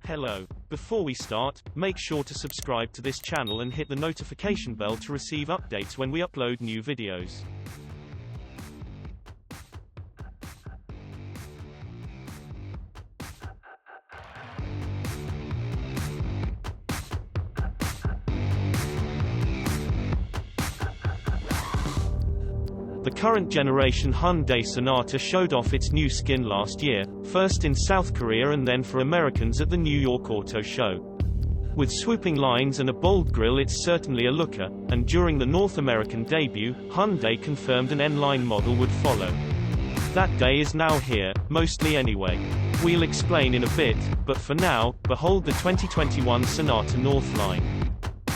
Hello. Before we start, make sure to subscribe to this channel and hit the notification bell to receive updates when we upload new videos. The current generation Hyundai Sonata showed off its new skin last year, first in South Korea and then for Americans at the New York Auto Show. With swooping lines and a bold grille, it's certainly a looker, and during the North American debut, Hyundai confirmed an N Line model would follow. That day is now here, mostly anyway. We'll explain in a bit, but for now, behold the 2021 Sonata N Line.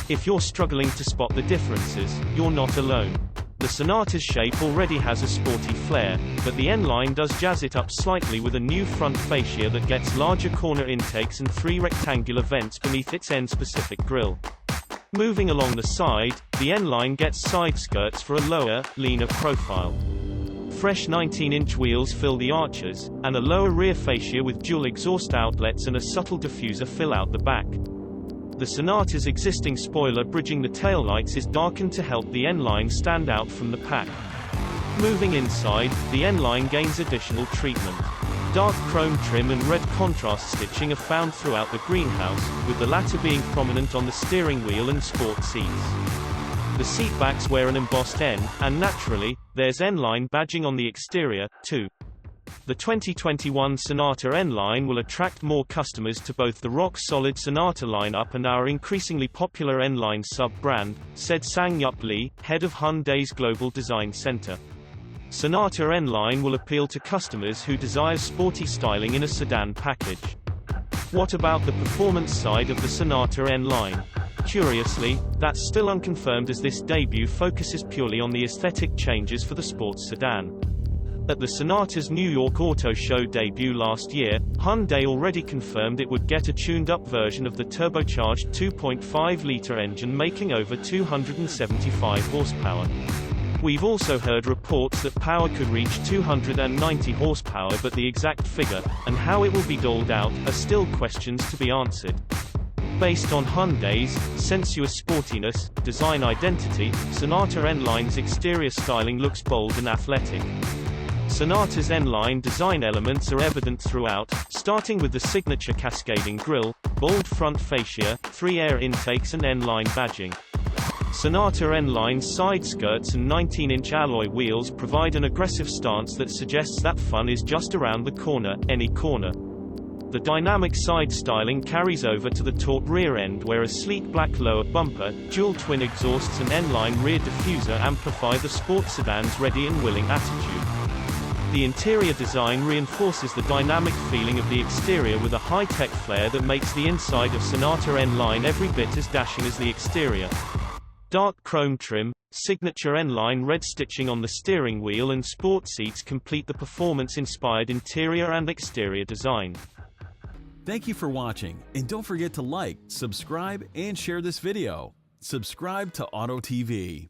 If you're struggling to spot the differences, you're not alone. The Sonata's shape already has a sporty flair, but the N Line does jazz it up slightly with a new front fascia that gets larger corner intakes and 3 rectangular vents beneath its N-specific grille. Moving along the side, the N Line gets side skirts for a lower, leaner profile. Fresh 19-inch wheels fill the arches, and a lower rear fascia with dual exhaust outlets and a subtle diffuser fill out the back. The Sonata's existing spoiler bridging the taillights is darkened to help the N Line stand out from the pack. Moving inside, the N Line gains additional treatment. Dark chrome trim and red contrast stitching are found throughout the greenhouse, with the latter being prominent on the steering wheel and sport seats. The seatbacks wear an embossed N, and naturally, there's N Line badging on the exterior, too. The 2021 Sonata N Line will attract more customers to both the rock-solid Sonata lineup and our increasingly popular N Line sub-brand, said Sang-Yup Lee, head of Hyundai's Global Design Center. Sonata N Line will appeal to customers who desire sporty styling in a sedan package. What about the performance side of the Sonata N Line? Curiously, that's still unconfirmed as this debut focuses purely on the aesthetic changes for the sports sedan. At the Sonata's New York Auto Show debut last year, Hyundai already confirmed it would get a tuned-up version of the turbocharged 2.5-liter engine making over 275 horsepower. We've also heard reports that power could reach 290 horsepower, but the exact figure, and how it will be doled out, are still questions to be answered. Based on Hyundai's sensuous sportiness, design identity, Sonata N Line's exterior styling looks bold and athletic. Sonata's N Line design elements are evident throughout, starting with the signature cascading grille, bold front fascia, 3 air intakes and N Line badging. Sonata N Line's side skirts and 19-inch alloy wheels provide an aggressive stance that suggests that fun is just around the corner, any corner. The dynamic side styling carries over to the taut rear end where a sleek black lower bumper, dual twin exhausts and N Line rear diffuser amplify the sports sedan's ready and willing attitude. The interior design reinforces the dynamic feeling of the exterior with a high-tech flair that makes the inside of Sonata N Line every bit as dashing as the exterior. Dark chrome trim, signature N Line red stitching on the steering wheel and sport seats complete the performance-inspired interior and exterior design. Thank you for watching, and don't forget to like, subscribe, and share this video. Subscribe to Auto TV.